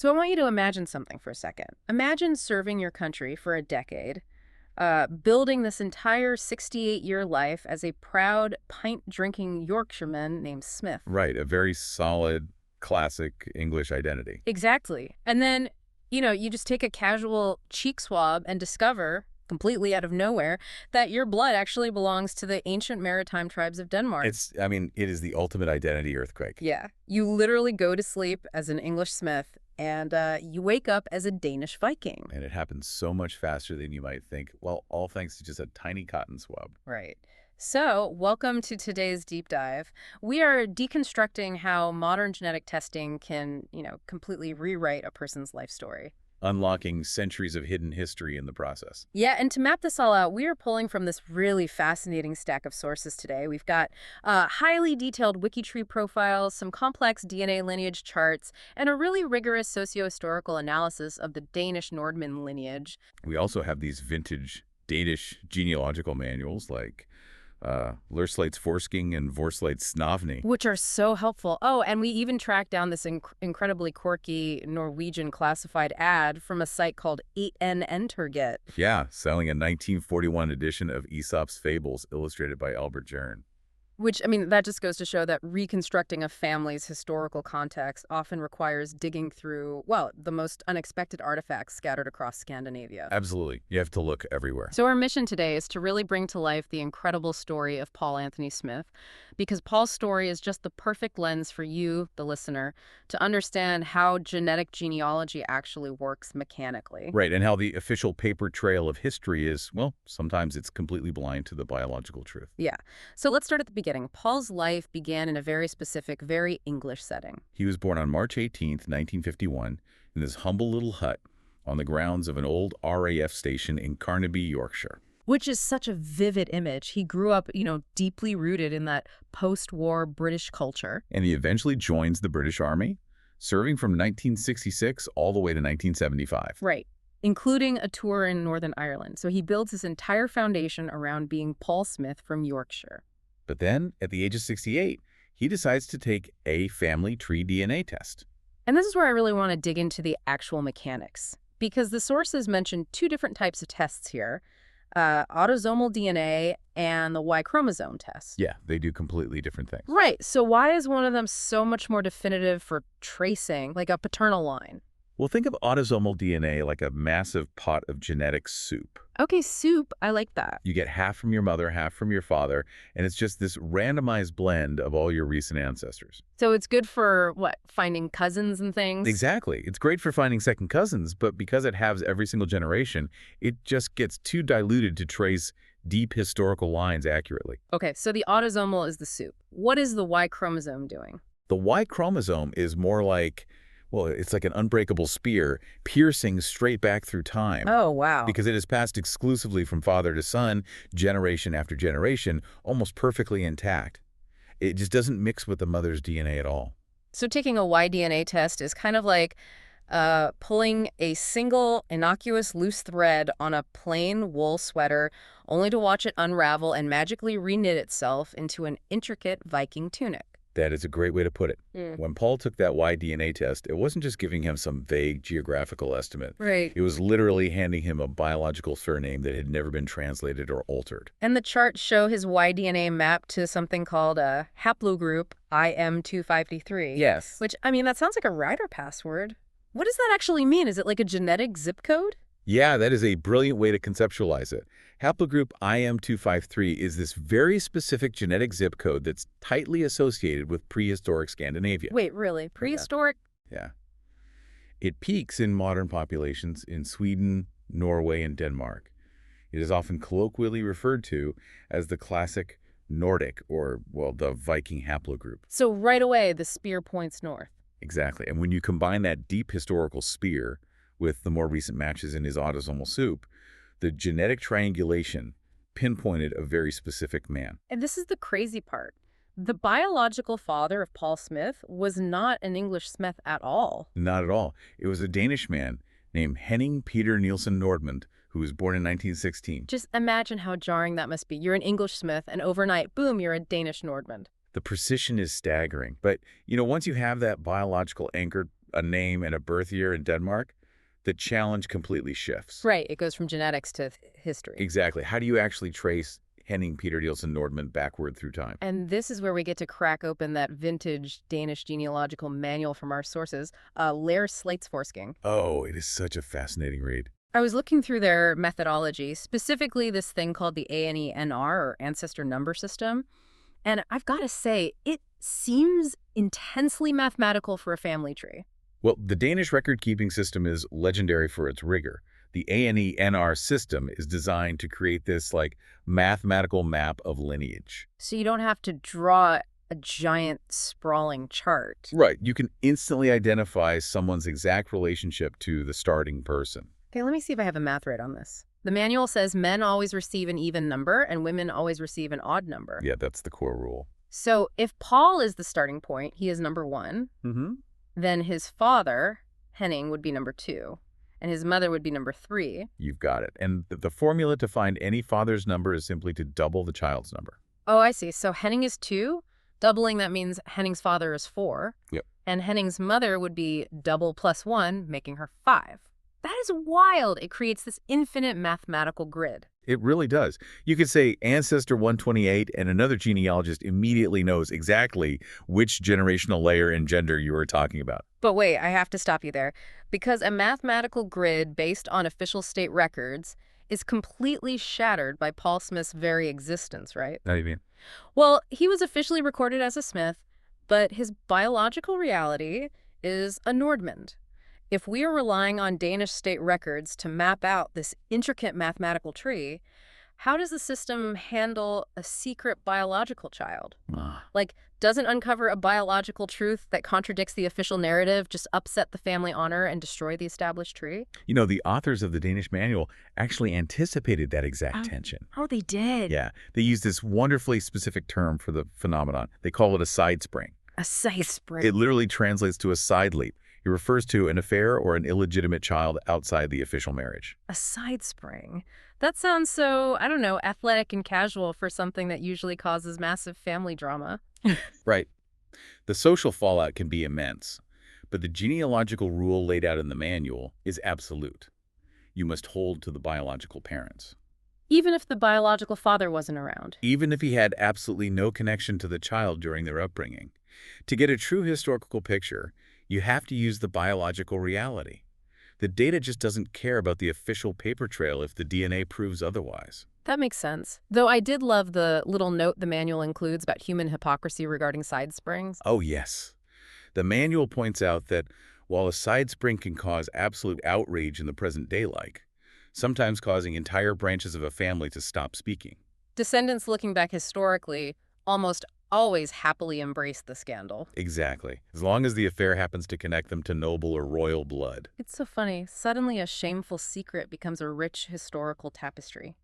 So I want you to imagine something for a second. Imagine serving your country for a decade, building this entire 68-year life as a proud, pint-drinking Yorkshireman named Smith. Right, a very solid, classic English identity. Exactly. And then, you just take a casual cheek swab and discover, completely out of nowhere, that your blood actually belongs to the ancient maritime tribes of Denmark. It is the ultimate identity earthquake. Yeah. You literally go to sleep as an English Smith, and you wake up as a Danish Viking. And it happens so much faster than you might think. Well, all thanks to just a tiny cotton swab. Right. So, welcome to today's deep dive. We are deconstructing how modern genetic testing can, completely rewrite a person's life story. Unlocking centuries of hidden history in the process. Yeah, and to map this all out, we are pulling from this really fascinating stack of sources today. We've got highly detailed WikiTree profiles, some complex DNA lineage charts, and a really rigorous socio-historical analysis of the Danish Nordman lineage. We also have these vintage Danish genealogical manuals like Lurslate's Forsking and Vorslate's Snavni. Which are so helpful. Oh, and we even tracked down this incredibly quirky Norwegian classified ad from a site called 8N Enterget. Yeah, selling a 1941 edition of Aesop's Fables illustrated by Albert Jern. Which, that just goes to show that reconstructing a family's historical context often requires digging through, well, the most unexpected artifacts scattered across Scandinavia. Absolutely. You have to look everywhere. So our mission today is to really bring to life the incredible story of Paul Anthony Smith, because Paul's story is just the perfect lens for you, the listener, to understand how genetic genealogy actually works mechanically. Right, and how the official paper trail of history is, well, sometimes it's completely blind to the biological truth. Yeah. So let's start at the beginning. Paul's life began in a very specific, very English setting. He was born on March 18th, 1951, in this humble little hut on the grounds of an old RAF station in Carnaby, Yorkshire. Which is such a vivid image. He grew up, deeply rooted in that post-war British culture. And he eventually joins the British Army, serving from 1966 all the way to 1975. Right. Including a tour in Northern Ireland. So he builds his entire foundation around being Paul Smith from Yorkshire. But then, at the age of 68, he decides to take a family tree DNA test. And this is where I really want to dig into the actual mechanics, because the sources mention two different types of tests here, autosomal DNA and the Y chromosome test. Yeah, they do completely different things. Right. So why is one of them so much more definitive for tracing, like a paternal line? Well, think of autosomal DNA like a massive pot of genetic soup. Okay, soup. I like that. You get half from your mother, half from your father, and it's just this randomized blend of all your recent ancestors. So it's good for, what, finding cousins and things? Exactly. It's great for finding second cousins, but because it halves every single generation, it just gets too diluted to trace deep historical lines accurately. Okay, so the autosomal is the soup. What is the Y chromosome doing? The Y chromosome is more like, well, it's like an unbreakable spear piercing straight back through time. Oh, wow. Because it is passed exclusively from father to son, generation after generation, almost perfectly intact. It just doesn't mix with the mother's DNA at all. So taking a Y DNA test is kind of like pulling a single innocuous loose thread on a plain wool sweater, only to watch it unravel and magically reknit itself into an intricate Viking tunic. That is a great way to put it. When Paul took that Y DNA test, it wasn't just giving him some vague geographical estimate. Right. It was literally handing him a biological surname that had never been translated or altered. And the charts show his Y DNA mapped to something called a haplogroup IM253. Yes. Which, that sounds like a router password. What does that actually mean? Is it like a genetic zip code? Yeah, that is a brilliant way to conceptualize it. Haplogroup IM253 is this very specific genetic zip code that's tightly associated with prehistoric Scandinavia. Wait, really? Prehistoric? Yeah. It peaks in modern populations in Sweden, Norway, and Denmark. It is often colloquially referred to as the classic Nordic, or, well, the Viking haplogroup. So right away, the spear points north. Exactly. And when you combine that deep historical spear with the more recent matches in his autosomal soup, the genetic triangulation pinpointed a very specific man. And this is the crazy part. The biological father of Paul Smith was not an English Smith at all. Not at all. It was a Danish man named Henning Peter Nielsen Nordman, who was born in 1916. Just imagine how jarring that must be. You're an English Smith, and overnight, boom, you're a Danish Nordman. The precision is staggering. But, once you have that biological anchor, a name and a birth year in Denmark, the challenge completely shifts. Right, it goes from genetics to history. Exactly. How do you actually trace Henning Peter Nielsen Nordman backward through time? And this is where we get to crack open that vintage Danish genealogical manual from our sources, Lair Slægtsforskning. Oh, it is such a fascinating read. I was looking through their methodology, specifically this thing called the ANENR, or Ancestor Number System. And I've got to say, it seems intensely mathematical for a family tree. Well, the Danish record-keeping system is legendary for its rigor. The ANENR system is designed to create this, mathematical map of lineage. So you don't have to draw a giant sprawling chart. Right. You can instantly identify someone's exact relationship to the starting person. Okay, let me see if I have the math right on this. The manual says men always receive an even number and women always receive an odd number. Yeah, that's the core rule. So if Paul is the starting point, he is number 1. Mm-hmm. Then his father, Henning, would be number 2. And his mother would be number 3. You've got it. And the formula to find any father's number is simply to double the child's number. Oh, I see. So Henning is 2. Doubling, that means Henning's father is 4. Yep. And Henning's mother would be double plus 1, making her 5. That is wild. It creates this infinite mathematical grid. It really does. You could say Ancestor 128, and another genealogist immediately knows exactly which generational layer and gender you are talking about. But wait, I have to stop you there. Because a mathematical grid based on official state records is completely shattered by Paul Smith's very existence, right? How do you mean? Well, he was officially recorded as a Smith, but his biological reality is a Nordman. If we are relying on Danish state records to map out this intricate mathematical tree, how does the system handle a secret biological child? Doesn't uncover a biological truth that contradicts the official narrative just upset the family honor and destroy the established tree? You know, the authors of the Danish manual actually anticipated that exact tension. Oh, they did. Yeah, they used this wonderfully specific term for the phenomenon. They call it a side spring. A side spring. It literally translates to a side leap. It refers to an affair or an illegitimate child outside the official marriage. A side spring. That sounds so, I don't know, athletic and casual for something that usually causes massive family drama. Right. The social fallout can be immense, but the genealogical rule laid out in the manual is absolute. You must hold to the biological parents. Even if the biological father wasn't around. Even if he had absolutely no connection to the child during their upbringing. To get a true historical picture, you have to use the biological reality. The data just doesn't care about the official paper trail if the DNA proves otherwise. That makes sense. Though I did love the little note the manual includes about human hypocrisy regarding side springs. Oh, yes. The manual points out that while a side spring can cause absolute outrage in the present day, sometimes causing entire branches of a family to stop speaking. Descendants looking back historically almost always happily embrace the scandal. Exactly. As long as the affair happens to connect them to noble or royal blood. It's so funny. Suddenly a shameful secret becomes a rich historical tapestry.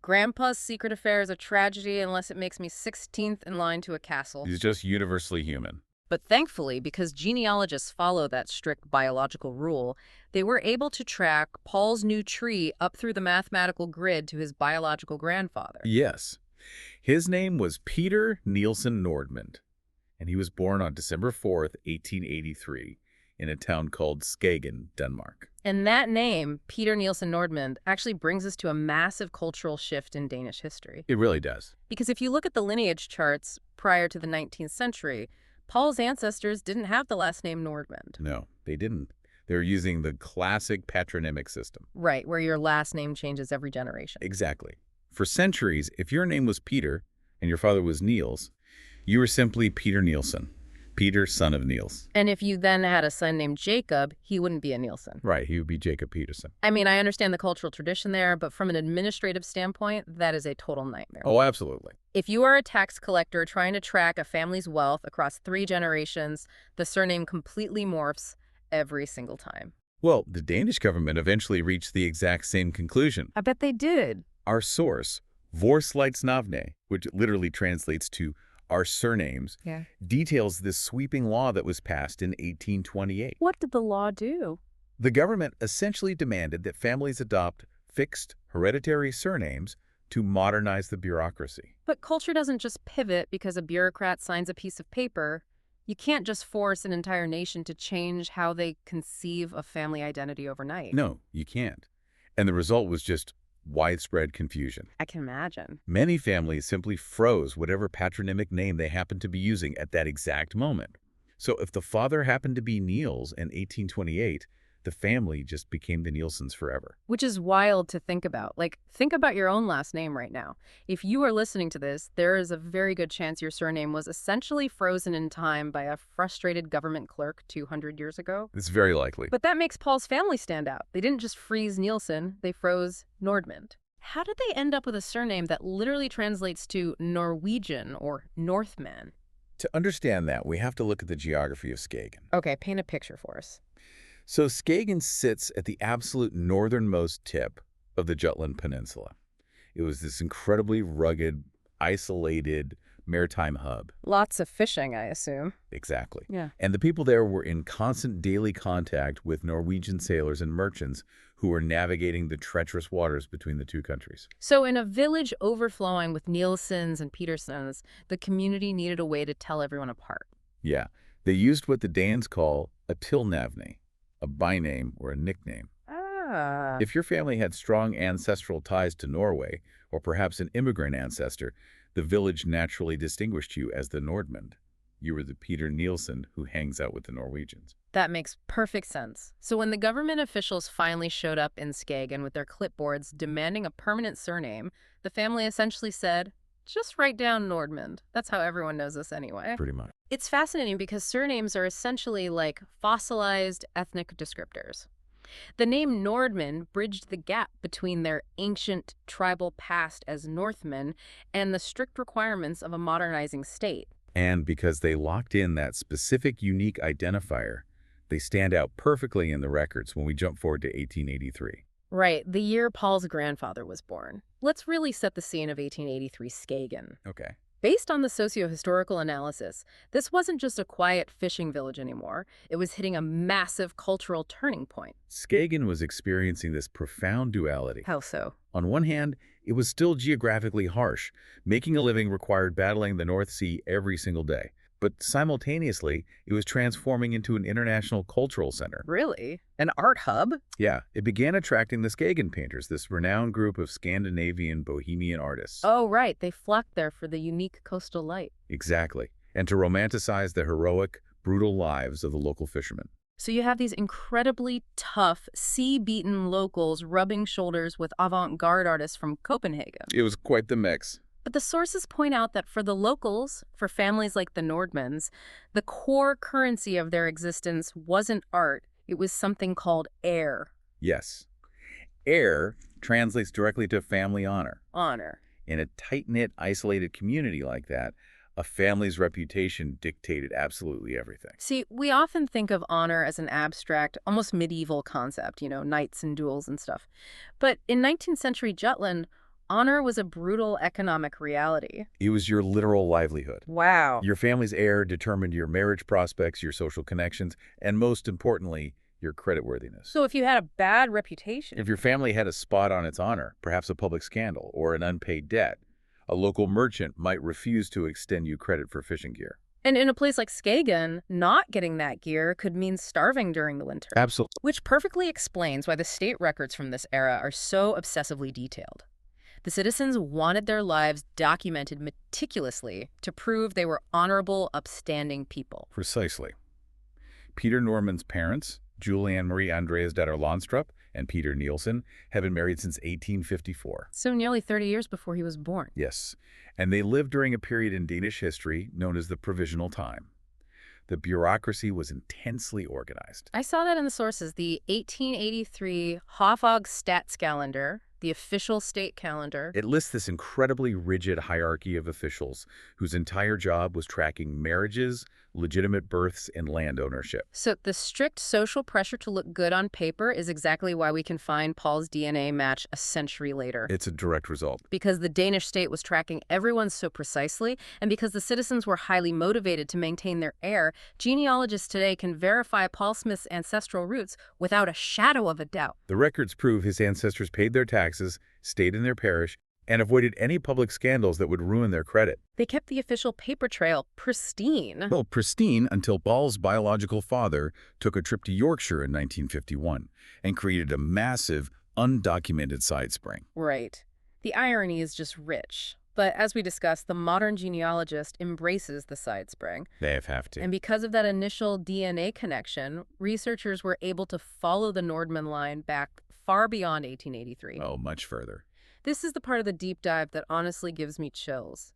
Grandpa's secret affair is a tragedy unless it makes me 16th in line to a castle. He's just universally human. But thankfully, because genealogists follow that strict biological rule, they were able to track Paul's new tree up through the mathematical grid to his biological grandfather. Yes. His name was Peter Nielsen Nordman, and he was born on December 4th, 1883, in a town called Skagen, Denmark. And that name, Peter Nielsen Nordman, actually brings us to a massive cultural shift in Danish history. It really does. Because if you look at the lineage charts prior to the 19th century, Paul's ancestors didn't have the last name Nordman. No, they didn't. They were using the classic patronymic system. Right, where your last name changes every generation. Exactly. For centuries, if your name was Peter and your father was Niels, you were simply Peter Nielsen, Peter, son of Niels. And if you then had a son named Jacob, he wouldn't be a Nielsen. Right, he would be Jacob Peterson. I mean, I understand the cultural tradition there, but from an administrative standpoint, that is a total nightmare. Oh, absolutely. If you are a tax collector trying to track a family's wealth across 3 generations, the surname completely morphs every single time. Well, the Danish government eventually reached the exact same conclusion. I bet they did. Our source, Vorsleitsnavne, which literally translates to our surnames, details this sweeping law that was passed in 1828. What did the law do? The government essentially demanded that families adopt fixed hereditary surnames to modernize the bureaucracy. But culture doesn't just pivot because a bureaucrat signs a piece of paper. You can't just force an entire nation to change how they conceive of family identity overnight. No, you can't. And the result was just widespread confusion. I can imagine. Many families simply froze whatever patronymic name they happened to be using at that exact moment. So if the father happened to be Niels in 1828, the family just became the Nielsens forever. Which is wild to think about. Like, think about your own last name right now. If you are listening to this, there is a very good chance your surname was essentially frozen in time by a frustrated government clerk 200 years ago. It's very likely. But that makes Paul's family stand out. They didn't just freeze Nielsen, they froze Nordmund. How did they end up with a surname that literally translates to Norwegian or Northman? To understand that, we have to look at the geography of Skagen. Okay, paint a picture for us. So Skagen sits at the absolute northernmost tip of the Jutland Peninsula. It was this incredibly rugged, isolated maritime hub. Lots of fishing, I assume. Exactly. Yeah. And the people there were in constant daily contact with Norwegian sailors and merchants who were navigating the treacherous waters between the two countries. So in a village overflowing with Nielsens and Petersons, the community needed a way to tell everyone apart. Yeah, they used what the Danes call a tilnavne, a byname or a nickname. Ah. If your family had strong ancestral ties to Norway, or perhaps an immigrant ancestor, the village naturally distinguished you as the Nordmund. You were the Peter Nielsen who hangs out with the Norwegians. That makes perfect sense. So when the government officials finally showed up in Skagen with their clipboards demanding a permanent surname, the family essentially said, just write down Nordmund. That's how everyone knows us anyway. Pretty much. It's fascinating because surnames are essentially like fossilized ethnic descriptors. The name Nordman bridged the gap between their ancient tribal past as Northmen and the strict requirements of a modernizing state. And because they locked in that specific unique identifier, they stand out perfectly in the records when we jump forward to 1883. Right, the year Paul's grandfather was born. Let's really set the scene of 1883 Skagen. Okay. Based on the socio-historical analysis, this wasn't just a quiet fishing village anymore. It was hitting a massive cultural turning point. Skagen was experiencing this profound duality. How so? On one hand, it was still geographically harsh. Making a living required battling the North Sea every single day. But simultaneously, it was transforming into an international cultural center. Really? An art hub? Yeah, it began attracting the Skagen painters, this renowned group of Scandinavian bohemian artists. Oh, right. They flocked there for the unique coastal light. Exactly. And to romanticize the heroic, brutal lives of the local fishermen. So you have these incredibly tough, sea-beaten locals rubbing shoulders with avant-garde artists from Copenhagen. It was quite the mix. But the sources point out that for the locals, for families like the Nordmans, the core currency of their existence wasn't art. It was something called air. Yes. Heir translates directly to family honor. Honor. In a tight-knit, isolated community like that, a family's reputation dictated absolutely everything. See, we often think of honor as an abstract, almost medieval concept, knights and duels and stuff. But in 19th century Jutland, honor was a brutal economic reality. It was your literal livelihood. Wow. Your family's heir determined your marriage prospects, your social connections, and most importantly, your creditworthiness. So if you had a bad reputation... If your family had a spot on its honor, perhaps a public scandal or an unpaid debt, a local merchant might refuse to extend you credit for fishing gear. And in a place like Skagen, not getting that gear could mean starving during the winter. Absolutely. Which perfectly explains why the state records from this era are so obsessively detailed. The citizens wanted their lives documented meticulously to prove they were honorable, upstanding people. Precisely. Peter Normann's parents, Julianne Marie Andreasdatter Landstrup and Peter Nielsen, have been married since 1854. So nearly 30 years before he was born. Yes, and they lived during a period in Danish history known as the Provisional Time. The bureaucracy was intensely organized. I saw that in the sources. The 1883 Hofog Statskalender, the official state calendar. It lists this incredibly rigid hierarchy of officials whose entire job was tracking marriages, legitimate births, and land ownership. So the strict social pressure to look good on paper is exactly why we can find Paul's DNA match a century later. It's a direct result. Because the Danish state was tracking everyone so precisely, and because the citizens were highly motivated to maintain their heir, genealogists today can verify Paul Smith's ancestral roots without a shadow of a doubt. The records prove his ancestors paid their taxes, stayed in their parish, and avoided any public scandals that would ruin their credit. They kept the official paper trail pristine. Well, pristine until Ball's biological father took a trip to Yorkshire in 1951 and created a massive, undocumented side spring. Right. The irony is just rich. But as we discussed, the modern genealogist embraces the side spring. They have to. And because of that initial DNA connection, researchers were able to follow the Nordman line back far beyond 1883. Oh, much further. This is the part of the deep dive that honestly gives me chills.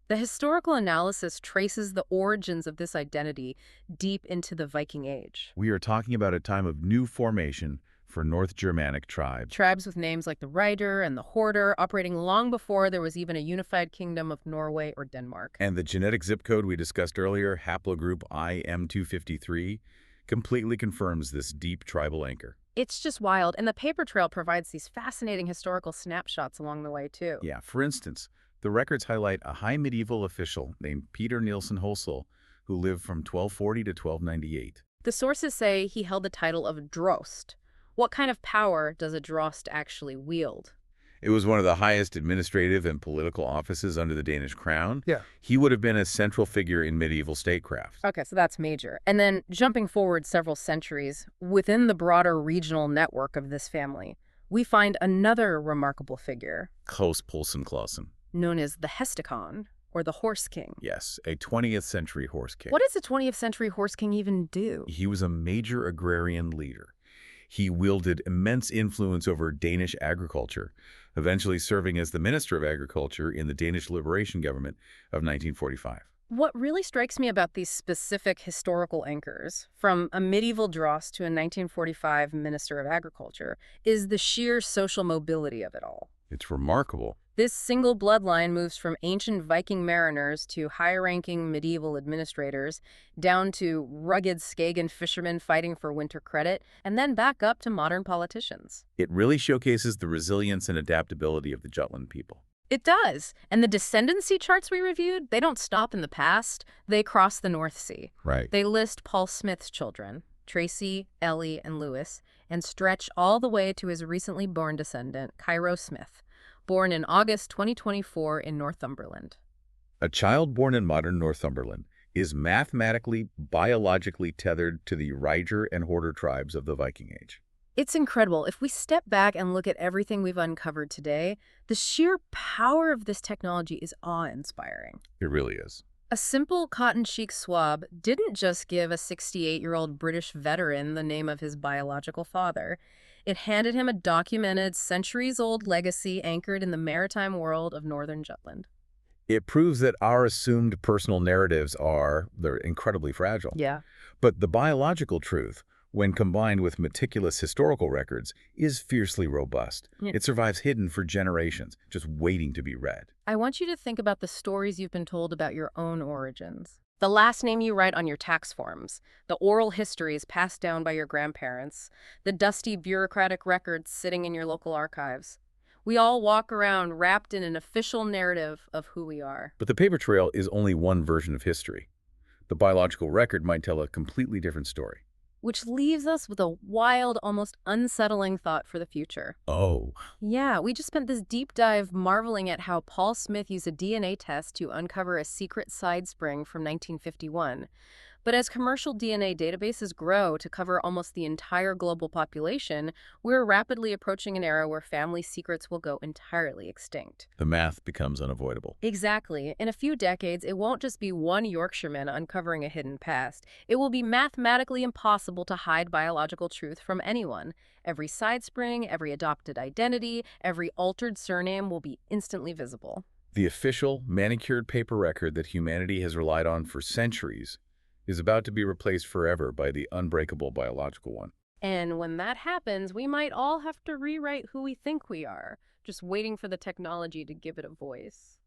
The historical analysis traces the origins of this identity deep into the Viking Age. We are talking about a time of new formation for North Germanic tribes. Tribes with names like the Rider and the Horder operating long before there was even a unified kingdom of Norway or Denmark. And the genetic zip code we discussed earlier, haplogroup IM253, completely confirms this deep tribal anchor. It's just wild, and the paper trail provides these fascinating historical snapshots along the way, too. Yeah, for instance, the records highlight a high medieval official named Peter Nielsen Holsel, who lived from 1240 to 1298. The sources say he held the title of Drost. What kind of power does a Drost actually wield? It was one of the highest administrative and political offices under the Danish crown. Yeah. He would have been a central figure in medieval statecraft. Okay, so that's major. And then jumping forward several centuries, within the broader regional network of this family, we find another remarkable figure, Klaus Poulsen Clausen. known as the Hesticon, or the Horse King. Yes, a 20th century horse king. What does a 20th century Horse King even do? He was a major agrarian leader. He wielded immense influence over Danish agriculture, eventually serving as the Minister of Agriculture in the Danish Liberation Government of 1945. What really strikes me about these specific historical anchors, from a medieval dross to a 1945 Minister of Agriculture, is the sheer social mobility of it all. It's remarkable. This single bloodline moves from ancient Viking mariners to high-ranking medieval administrators, down to rugged Skagen fishermen fighting for winter credit, and then back up to modern politicians. It really showcases the resilience and adaptability of the Jutland people. It does. And the descendancy charts we reviewed, they don't stop in the past. They cross the North Sea. Right. They list Paul Smith's children, Tracy, Ellie, and Lewis, and stretch all the way to his recently born descendant, Cairo Smith, born in August 2024 in Northumberland. A child born in modern Northumberland is mathematically, biologically tethered to the Ryger and Horder tribes of the Viking Age. It's incredible. If we step back and look at everything we've uncovered today, the sheer power of this technology is awe-inspiring. It really is. A simple cotton cheek swab didn't just give a 68-year-old British veteran the name of his biological father. It handed him a documented, centuries-old legacy anchored in the maritime world of northern Jutland. It proves that our assumed personal narratives they're incredibly fragile. Yeah. But the biological truth, when combined with meticulous historical records, is fiercely robust. Yeah. It survives hidden for generations, just waiting to be read. I want you to think about the stories you've been told about your own origins. The last name you write on your tax forms, the oral histories passed down by your grandparents, the dusty bureaucratic records sitting in your local archives. We all walk around wrapped in an official narrative of who we are. But the paper trail is only one version of history. The biological record might tell a completely different story. Which leaves us with a wild, almost unsettling thought for the future. Oh. Yeah, we just spent this deep dive marveling at how Paul Smith used a DNA test to uncover a secret side spring from 1951. But as commercial DNA databases grow to cover almost the entire global population, we're rapidly approaching an era where family secrets will go entirely extinct. The math becomes unavoidable. Exactly. In a few decades, it won't just be one Yorkshireman uncovering a hidden past. It will be mathematically impossible to hide biological truth from anyone. Every side spring, every adopted identity, every altered surname will be instantly visible. The official, manicured paper record that humanity has relied on for centuries is about to be replaced forever by the unbreakable biological one. And when that happens, we might all have to rewrite who we think we are, just waiting for the technology to give it a voice.